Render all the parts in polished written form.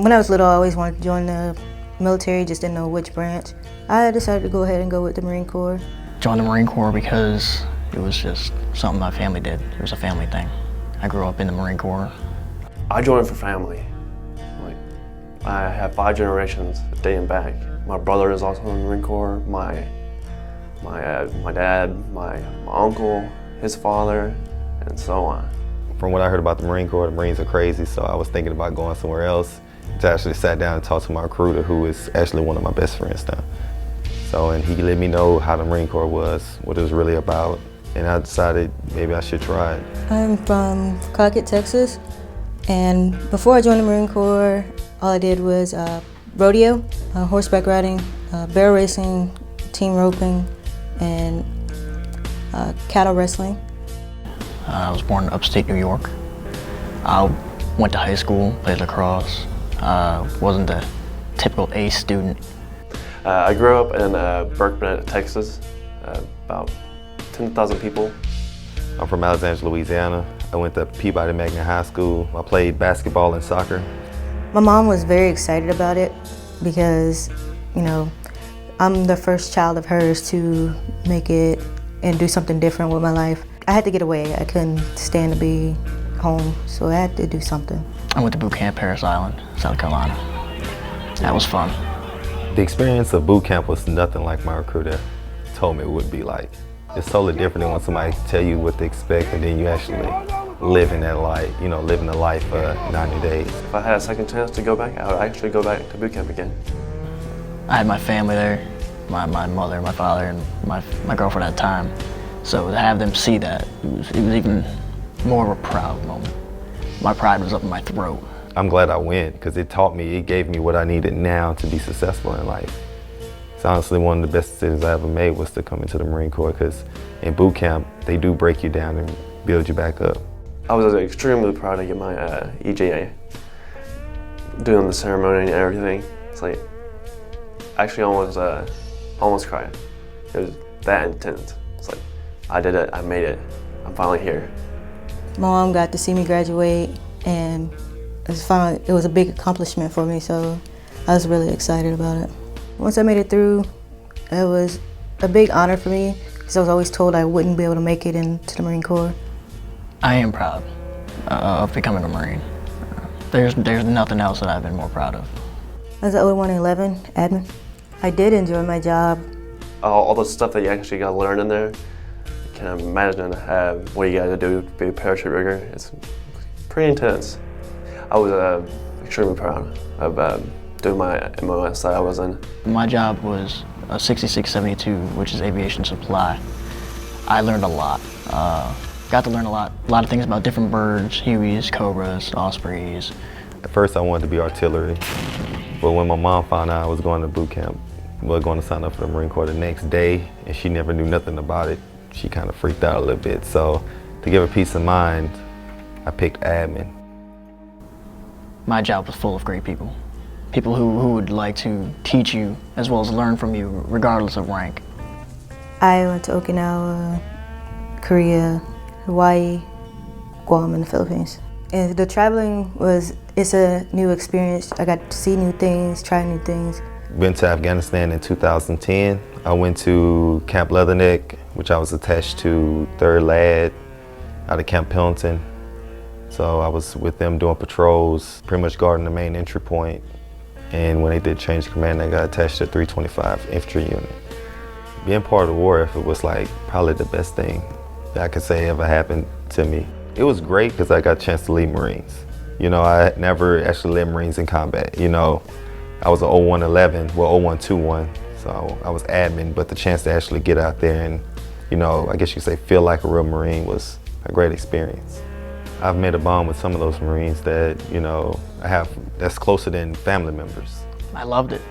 When I was little, I always wanted to join the military, just didn't know which branch. I decided to go ahead and go with the Marine Corps. Joined the Marine Corps because it was just something my family did. It was a family thing. I grew up in the Marine Corps. I joined for family. I have 5 generations dating back. My brother is also in the Marine Corps. My dad, my uncle, his father, and so on. From what I heard about the Marine Corps, the Marines are crazy, so I was thinking about going somewhere else. I actually sat down and talked to my recruiter, who is actually one of my best friends now. And he let me know how the Marine Corps was, what it was really about, and I decided maybe I should try it. I'm from Crockett, Texas, and before I joined the Marine Corps, all I did was rodeo, horseback riding, barrel racing, team roping, and cattle wrestling. I was born in upstate New York. I went to high school, played lacrosse. Wasn't a typical A student. I grew up in Burkburnett, Texas, about 10,000 people. I'm from Alexandria, Louisiana. I went to Peabody Magnet High School. I played basketball and soccer. My mom was very excited about it because, you know, I'm the first child of hers to make it and do something different with my life. I had to get away. I couldn't stand to be home, so I had to do something. I went to boot camp Parris Island, South Carolina. That was fun. The experience of boot camp was nothing like my recruiter told me it would be like. It's totally different than when somebody tell you what to expect and then you actually living that life, you know, living the life for 90 days. If I had a second chance to go back, I would actually go back to boot camp again. I had my family there, my mother, my father, and my girlfriend at the time. So to have them see that, it was even more of a proud moment. My pride was up in my throat. I'm glad I went because it taught me, it gave me what I needed now to be successful in life. It's honestly one of the best decisions I ever made was to come into the Marine Corps because in boot camp, they do break you down and build you back up. I was extremely proud to get my EJA, doing the ceremony and everything. It's like, actually almost cried. It was that intense. It's like, I did it, I made it, I'm finally here. My mom got to see me graduate, and it was a big accomplishment for me, so I was really excited about it. Once I made it through, it was a big honor for me because I was always told I wouldn't be able to make it into the Marine Corps. I am proud of becoming a Marine. There's nothing else that I've been more proud of. As an 0111 admin, I did enjoy my job. All the stuff that you actually got to learn in there, you can imagine what you got to do to be a parachute rigger. It's pretty intense. I was extremely proud of doing my MOS that I was in. My job was a 6672, which is aviation supply. I learned a lot. Got to learn a lot of things about different birds, Hueys, Cobras, Ospreys. At first I wanted to be artillery, but when my mom found out I was going to boot camp, going to sign up for the Marine Corps the next day, and she never knew nothing about it, she kind of freaked out a little bit. So to give her peace of mind, I picked admin. My job was full of great people. People who would like to teach you as well as learn from you regardless of rank. I went to Okinawa, Korea, Hawaii, Guam, and the Philippines. And the traveling it's a new experience. I got to see new things, try new things. Went to Afghanistan in 2010. I went to Camp Leatherneck, which I was attached to 3rd LAD out of Camp Pendleton. So I was with them doing patrols, pretty much guarding the main entry point. And when they did change command, I got attached to 325 infantry unit. Being part of the war effort was like probably the best thing that I could say ever happened to me. It was great because I got a chance to lead Marines. You know, I had never actually led Marines in combat. You know, I was an 0111, well 0121, so I was admin, but the chance to actually get out there and, you know, I guess you could say feel like a real Marine was a great experience. I've made a bond with some of those Marines that, you know, that's closer than family members. I loved it.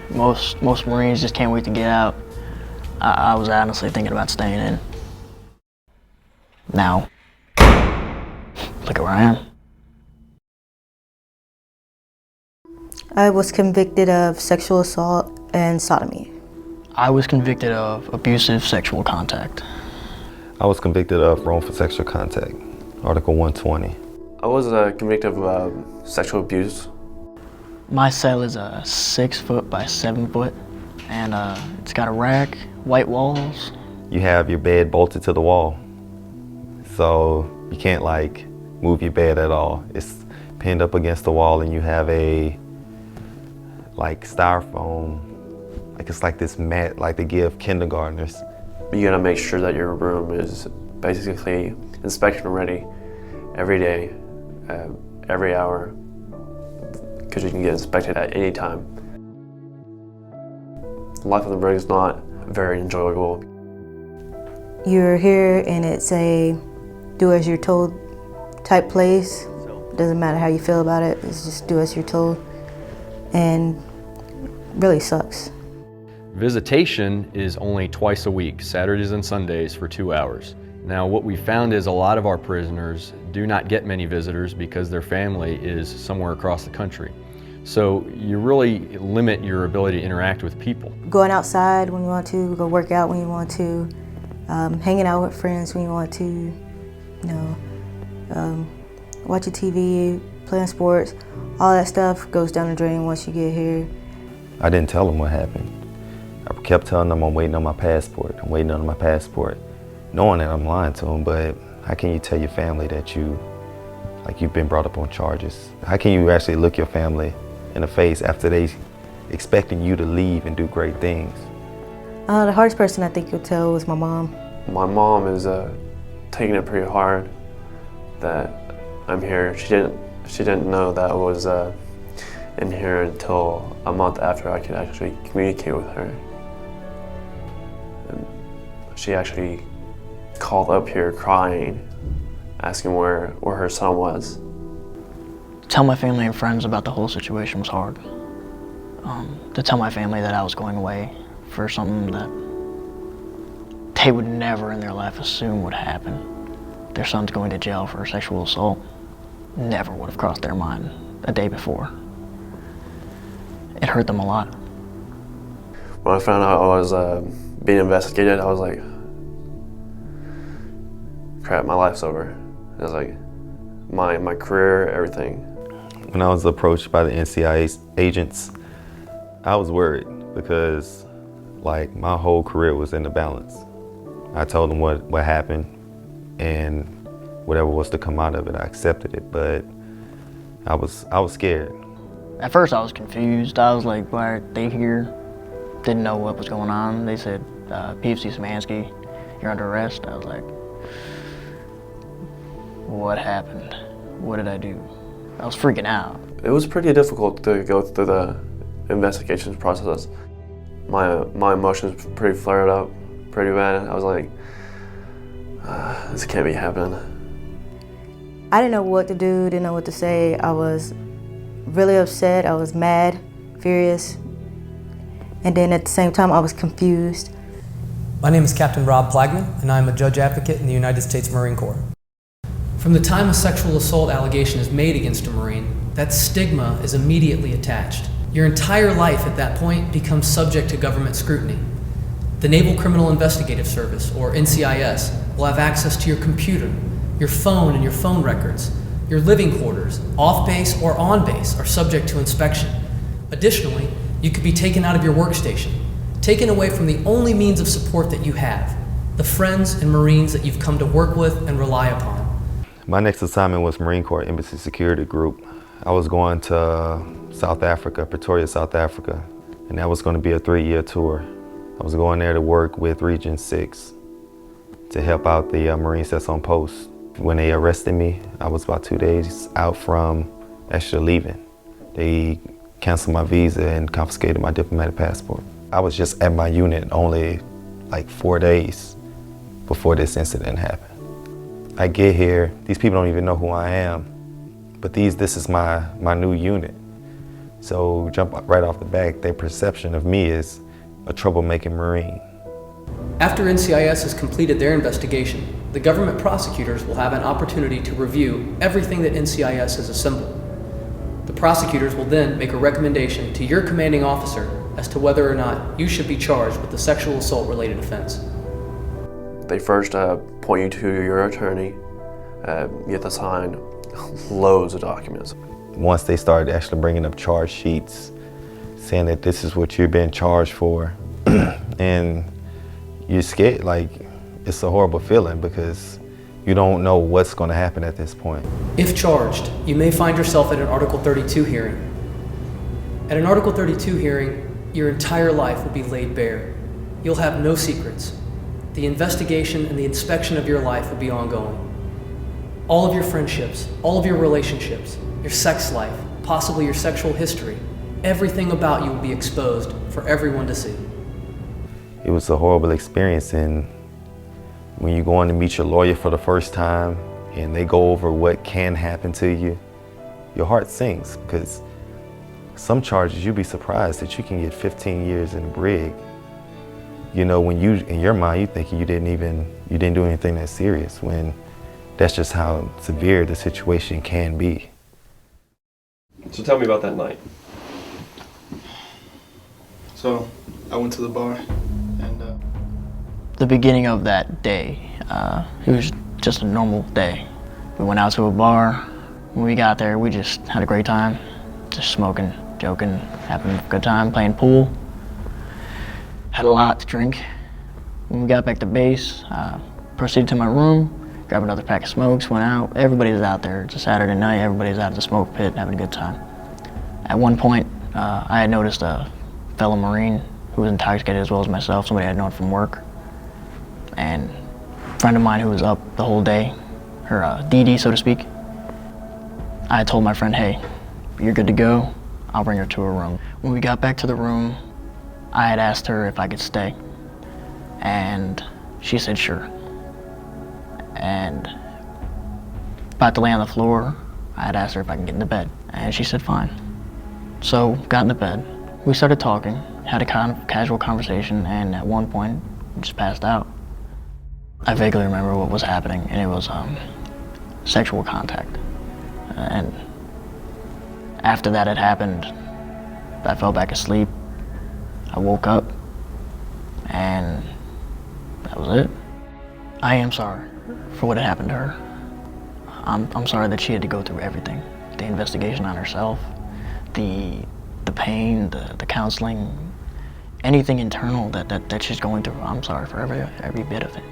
Most Marines just can't wait to get out. I was honestly thinking about staying in. Now, look at where I am. I was convicted of sexual assault and sodomy. I was convicted of abusive sexual contact. I was convicted of wrongful sexual contact, Article 120. I was convicted of sexual abuse. My cell is 6 foot by 7 foot, and it's got a rack, white walls. You have your bed bolted to the wall, so you can't like move your bed at all. It's pinned up against the wall, and you have a like styrofoam, like it's like this mat like they give kindergartners. You gotta make sure that your room is basically inspection ready every day, every hour, because you can get inspected at any time. Life on the brig is not very enjoyable. You're here and it's a do as you're told type place. Doesn't matter how you feel about it, it's just do as you're told. And really sucks. Visitation is only twice a week, Saturdays and Sundays for 2 hours. Now what we found is a lot of our prisoners do not get many visitors because their family is somewhere across the country. So you really limit your ability to interact with people. Going outside when you want to, go work out when you want to, hanging out with friends when you want to, you know, watching TV, playing sports, all that stuff goes down the drain once you get here. I didn't tell them what happened. I kept telling them I'm waiting on my passport. I'm waiting on my passport, knowing that I'm lying to them. But how can you tell your family that you've been brought up on charges? How can you actually look your family in the face after they expecting you to leave and do great things? The hardest person I think you'll tell was my mom. My mom is taking it pretty hard that I'm here. She didn't know that I was in here until a month after I could actually communicate with her. And she actually called up here crying, asking where her son was. To tell my family and friends about the whole situation was hard. To tell my family that I was going away for something that they would never in their life assume would happen. Their son's going to jail for sexual assault. Never would have crossed their mind a day before. It hurt them a lot. When I found out I was being investigated, I was like, crap, my life's over. It was like my career, everything. When I was approached by the NCIS agents, I was worried because like my whole career was in the balance. I told them what happened, and whatever was to come out of it, I accepted it, but I was scared. At first I was confused. I was like, why are they here? Didn't know what was going on. They said, PFC Szymanski, you're under arrest. I was like, what happened? What did I do? I was freaking out. It was pretty difficult to go through the investigations process. My emotions pretty flared up pretty bad. I was like, this can't be happening. I didn't know what to do, didn't know what to say. I was really upset, I was mad, furious, and then at the same time I was confused. My name is Captain Rob Plagman, and I'm a judge advocate in the United States Marine Corps. From the time a sexual assault allegation is made against a Marine, that stigma is immediately attached. Your entire life at that point becomes subject to government scrutiny. The Naval Criminal Investigative Service, or NCIS, will have access to your computer, your phone and your phone records. Your living quarters, off base or on base, are subject to inspection. Additionally, you could be taken out of your workstation, taken away from the only means of support that you have, the friends and Marines that you've come to work with and rely upon. My next assignment was Marine Corps Embassy Security Group. I was going to South Africa, Pretoria, South Africa, and that was going to be a 3-year tour. I was going there to work with Region 6 to help out the Marines that's on post. When they arrested me, I was about 2 days out from actually leaving. They canceled my visa and confiscated my diplomatic passport. I was just at my unit only like 4 days before this incident happened. I get here, these people don't even know who I am, but this is my new unit. So jump right off the bat, their perception of me is a troublemaking Marine. After NCIS has completed their investigation, the government prosecutors will have an opportunity to review everything that NCIS has assembled. The prosecutors will then make a recommendation to your commanding officer as to whether or not you should be charged with the sexual assault related offense. They first point you to your attorney. You have to sign loads of documents. once they started actually bringing up charge sheets, saying that this is what you're being charged for, and you're scared, like, it's a horrible feeling because you don't know what's going to happen at this point. If charged, you may find yourself at an Article 32 hearing. At an Article 32 hearing, your entire life will be laid bare. You'll have no secrets. The investigation and the inspection of your life will be ongoing. All of your friendships, all of your relationships, your sex life, possibly your sexual history, everything about you will be exposed for everyone to see. It was a horrible experience, and when you go in to meet your lawyer for the first time and they go over what can happen to you, your heart sinks, because some charges you'd be surprised that you can get 15 years in a brig. You know, when you, in your mind, you think you didn't do anything that serious, when that's just how severe the situation can be. So tell me about that night. So I went to the bar and The beginning of that day, it was just a normal day. We went out to a bar. When we got there, we just had a great time, just smoking, joking, having a good time, playing pool. Had a lot to drink. When we got back to base, proceeded to my room, grabbed another pack of smokes, went out. Everybody was out there. It's a Saturday night, everybody's out at the smoke pit having a good time. At one point, I had noticed a fellow Marine who was intoxicated as well as myself, somebody I had known from work. And a friend of mine who was up the whole day, her DD, so to speak, I had told my friend, hey, you're good to go, I'll bring her to her room. When we got back to the room, I had asked her if I could stay, and she said sure. And about to lay on the floor, I had asked her if I could get into bed, and she said fine. So, got into bed. We started talking, had a kind of casual conversation, and at one point, just passed out. I vaguely remember what was happening, and it was sexual contact. And after that had happened, I fell back asleep. I woke up, and that was it. I am sorry for what had happened to her. I'm sorry that she had to go through everything. The investigation on herself, the pain, the counseling, anything internal that she's going through. I'm sorry for every bit of it.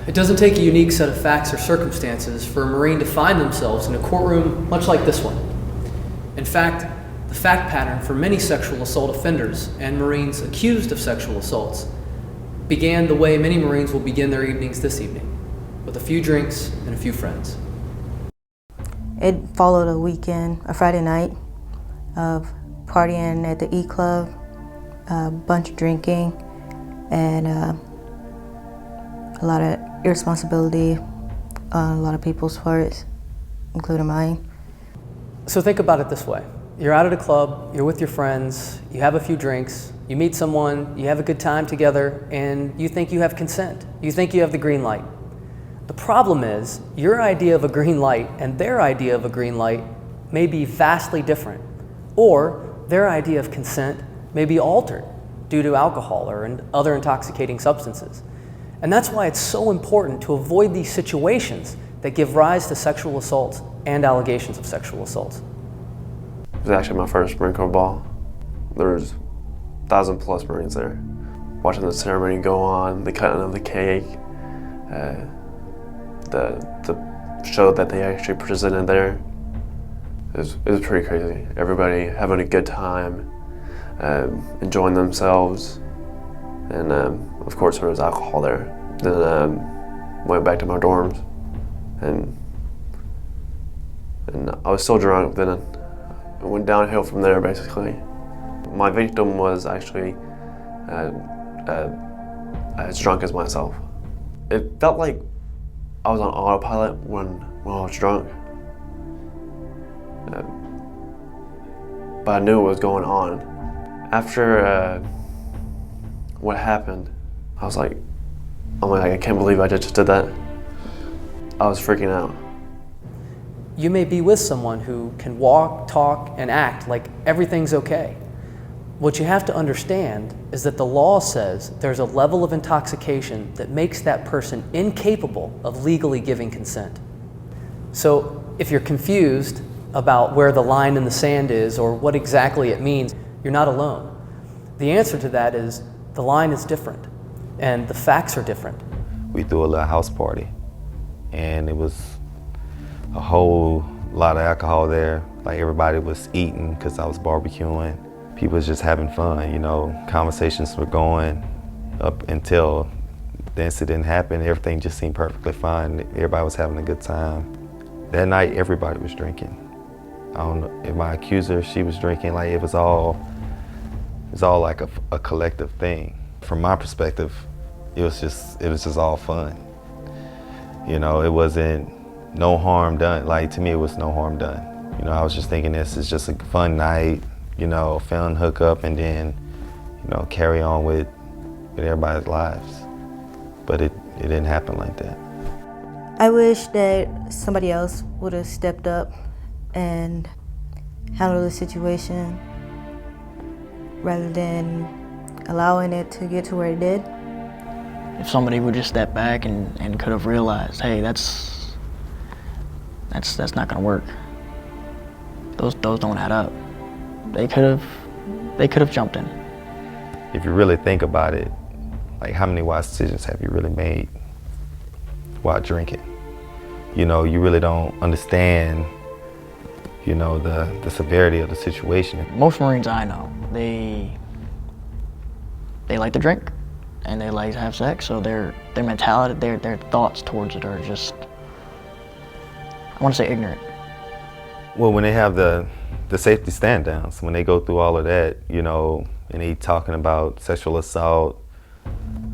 It doesn't take a unique set of facts or circumstances for a Marine to find themselves in a courtroom much like this one. In fact, the fact pattern for many sexual assault offenders and Marines accused of sexual assaults began the way many Marines will begin their evenings this evening, with a few drinks and a few friends. It followed a weekend, a Friday night of partying at the E Club, a bunch of drinking, and a lot of irresponsibility on a lot of people's parts, including mine. So think about it this way. You're out at a club, you're with your friends, you have a few drinks, you meet someone, you have a good time together, and you think you have consent. You think you have the green light. The problem is, your idea of a green light and their idea of a green light may be vastly different, or their idea of consent may be altered due to alcohol or other intoxicating substances. And that's why it's so important to avoid these situations that give rise to sexual assault and allegations of sexual assault. It was actually my first Marine Corps ball. There was 1,000+ Marines there. Watching the ceremony go on, the cutting of the cake, the show that they actually presented there, it was pretty crazy. Everybody having a good time, enjoying themselves, and of course there was alcohol there. Then went back to my dorms, and I was still drunk. Then it went downhill from there, basically. My victim was actually as drunk as myself. It felt like I was on autopilot when I was drunk. But I knew what was going on. After what happened, I was like, oh my God, I can't believe I just did that. I was freaking out. You may be with someone who can walk, talk, and act like everything's okay. What you have to understand is that the law says there's a level of intoxication that makes that person incapable of legally giving consent. So if you're confused, about where the line in the sand is or what exactly it means, you're not alone. The answer to that is the line is different and the facts are different. We threw a little house party and it was a whole lot of alcohol there. Like everybody was eating because I was barbecuing. People was just having fun, you know. Conversations were going up until the incident happened. Everything just seemed perfectly fine. Everybody was having a good time. That night, everybody was drinking. I don't know if my accuser, she was drinking. Like it was all like a collective thing. From my perspective, it was just all fun. You know, it wasn't no harm done. Like to me, it was no harm done. You know, I was just thinking this is just a fun night, you know, fun hookup, and then, you know, carry on with everybody's lives. But it didn't happen like that. I wish that somebody else would have stepped up and handled the situation rather than allowing it to get to where it did. If somebody would just step back and could have realized, hey, that's not gonna work. Those don't add up. They could have jumped in. If you really think about it, like how many wise decisions have you really made while drinking? You know, you really don't understand, you know, the severity of the situation. Most Marines I know, they like to drink and they like to have sex, so their mentality, their thoughts towards it are just, I want to say ignorant. Well, when they have the safety stand downs, when they go through all of that, you know, and they talking about sexual assault,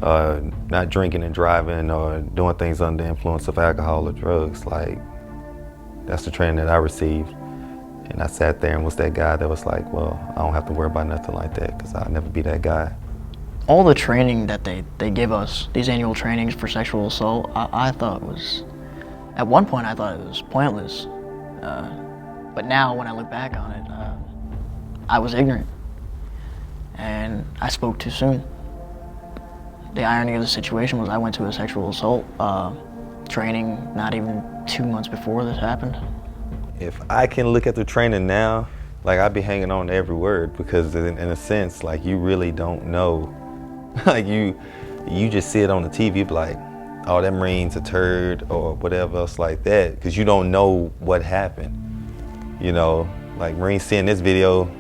not drinking and driving or doing things under the influence of alcohol or drugs, like that's the training that I received. And I sat there and was that guy that was like, well, I don't have to worry about nothing like that because I'll never be that guy. All the training that they give us, these annual trainings for sexual assault, I thought was, at one point I thought it was pointless. But now when I look back on it, I was ignorant and I spoke too soon. The irony of the situation was I went to a sexual assault training not even 2 months before this happened. If I can look at the training now, like I'd be hanging on to every word because in a sense, like you really don't know. Like you just see it on the TV, be like, oh, that Marine's a turd or whatever else like that, because you don't know what happened. You know, like Marines seeing this video,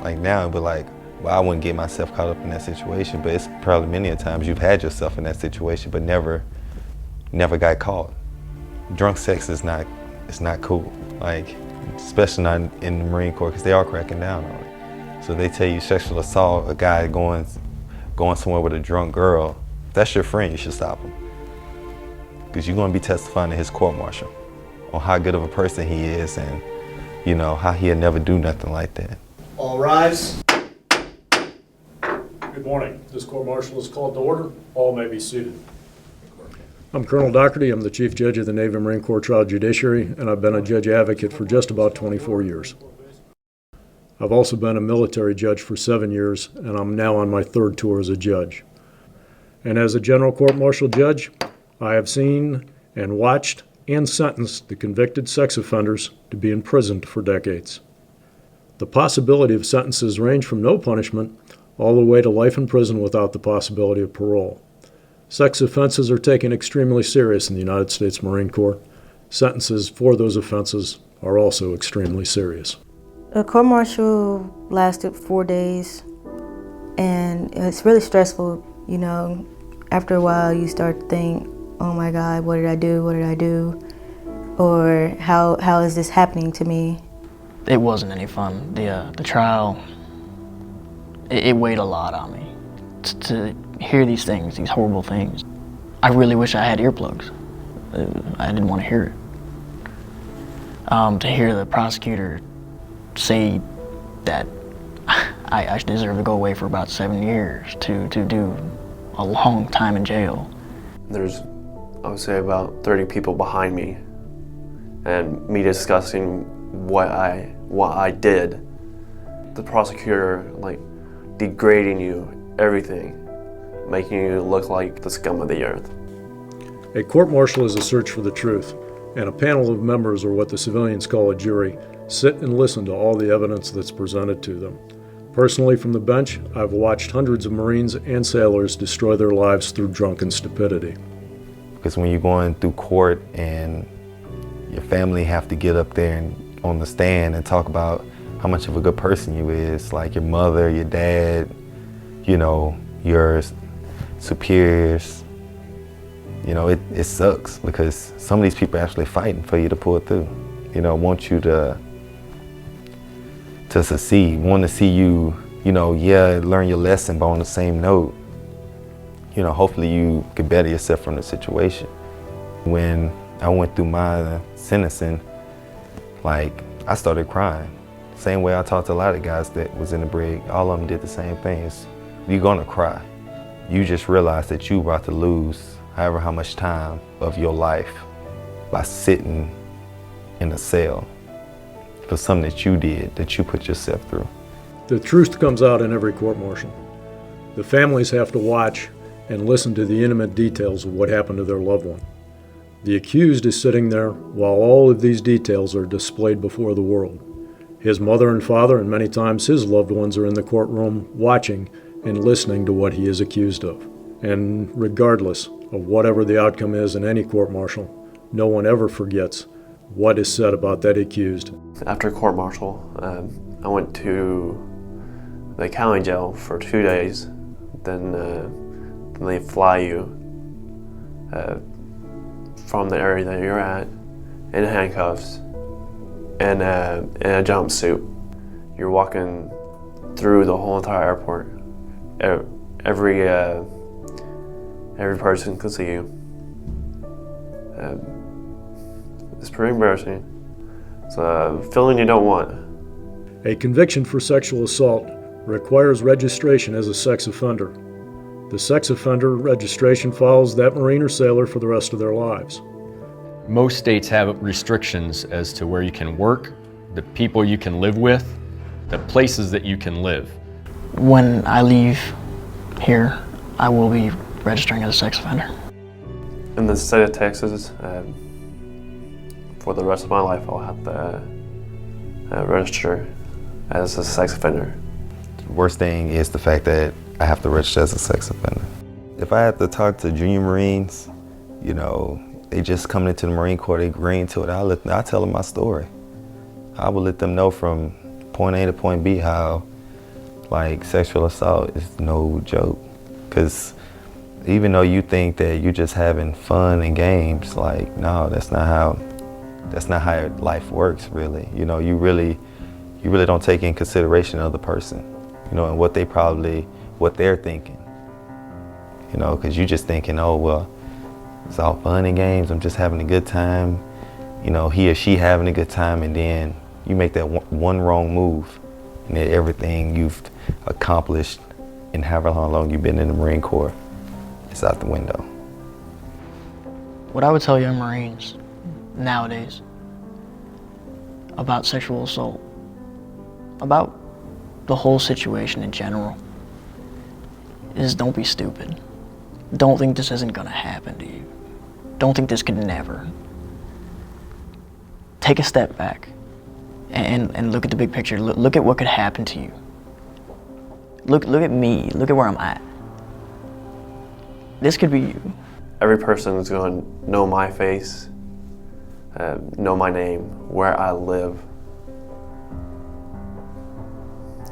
like now, but like, well, I wouldn't get myself caught up in that situation, but it's probably many a times you've had yourself in that situation, but never got caught. Drunk sex is not cool, like, especially not in the Marine Corps, because they are cracking down on it. So they tell you sexual assault, a guy going somewhere with a drunk girl, if that's your friend, you should stop him. Because you're going to be testifying to his court-martial on how good of a person he is and, you know, how he'll never do nothing like that. All rise. Good morning. This court-martial is called to order. All may be seated. I'm Colonel Doherty. I'm the Chief Judge of the Navy Marine Corps Trial Judiciary, and I've been a judge advocate for just about 24 years. I've also been a military judge for 7 years, and I'm now on my 3rd tour as a judge. And as a general court-martial judge, I have seen and watched and sentenced the convicted sex offenders to be imprisoned for decades. The possibility of sentences range from no punishment all the way to life in prison without the possibility of parole. Sex offenses are taken extremely serious in the United States Marine Corps. Sentences for those offenses are also extremely serious. The court-martial lasted 4 days, and it's really stressful, you know. After a while, you start to think, oh my God, what did I do? What did I do? Or how is this happening to me? It wasn't any fun. The trial, it weighed a lot on me. To hear these things, these horrible things, I really wish I had earplugs. I didn't want to hear it. To hear the prosecutor say that I deserve to go away for about 7 years, to do a long time in jail. There's, I would say, about 30 people behind me, and me discussing what I did. The prosecutor, like, degrading you, everything, making you look like the scum of the earth. A court-martial is a search for the truth, and a panel of members, or what the civilians call a jury, sit and listen to all the evidence that's presented to them. Personally, from the bench, I've watched hundreds of Marines and sailors destroy their lives through drunken stupidity. Because when you're going through court and your family have to get up there and on the stand and talk about how much of a good person you is, like your mother, your dad, you know, your superiors, you know, it sucks because some of these people are actually fighting for you to pull through, you know, want you to succeed, want to see you, you know, yeah, learn your lesson, but on the same note, you know, hopefully you could better yourself from the situation. When I went through my sentencing, like, I started crying. Same way I talked to a lot of guys that was in the brig, all of them did the same thing. You're gonna cry. You just realize that you're about to lose however how much time of your life by sitting in a cell for something that you did, that you put yourself through. The truth comes out in every court-martial. The families have to watch and listen to the intimate details of what happened to their loved one. The accused is sitting there while all of these details are displayed before the world. His mother and father, and many times his loved ones, are in the courtroom watching and listening to what he is accused of. And regardless of whatever the outcome is in any court-martial, no one ever forgets what is said about that accused. After court-martial, I went to the county jail for 2 days. Then they fly you from the area that you're at in handcuffs and in a jumpsuit. You're walking through the whole entire airport. Every person can see you. It's pretty embarrassing. It's a feeling you don't want. A conviction for sexual assault requires registration as a sex offender. The sex offender registration follows that Marine or sailor for the rest of their lives. Most states have restrictions as to where you can work, the people you can live with, the places that you can live. When I leave here, I will be registering as a sex offender. In the state of Texas, for the rest of my life, I'll have to register as a sex offender. The worst thing is the fact that I have to register as a sex offender. If I had to talk to junior Marines, you know, they just coming into the Marine Corps, they agreeing to it, I'll tell them my story. I will let them know from point A to point B how, like, sexual assault is no joke. Because even though you think that you're just having fun and games, like, no, that's not how life works, really. You know, you really don't take in consideration of the person, you know, and what they're thinking. You know, because you're just thinking, oh, well, it's all fun and games, I'm just having a good time. You know, he or she having a good time, and then you make that one wrong move, and then everything you've accomplished in however long you've been in the Marine Corps is out the window. What I would tell young Marines nowadays about sexual assault, about the whole situation in general, is don't be stupid. Don't think this isn't gonna happen to you. Don't think this could never. Take a step back and look at the big picture. Look at what could happen to you. Look at me. Look at where I'm at. This could be you. Every person is going to know my face, know my name, where I live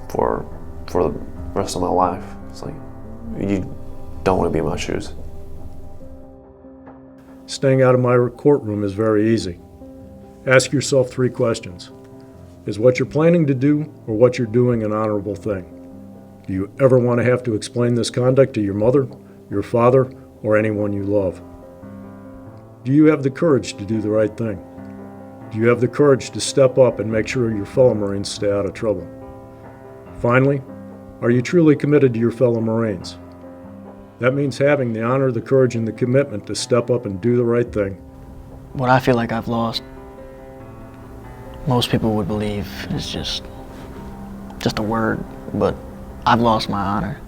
for the rest of my life. It's like, you don't want to be in my shoes. Staying out of my courtroom is very easy. Ask yourself 3 questions. Is what you're planning to do or what you're doing an honorable thing? Do you ever want to have to explain this conduct to your mother, your father, or anyone you love? Do you have the courage to do the right thing? Do you have the courage to step up and make sure your fellow Marines stay out of trouble? Finally, are you truly committed to your fellow Marines? That means having the honor, the courage, and the commitment to step up and do the right thing. What I feel like I've lost, most people would believe is just a word, but I've lost my honor.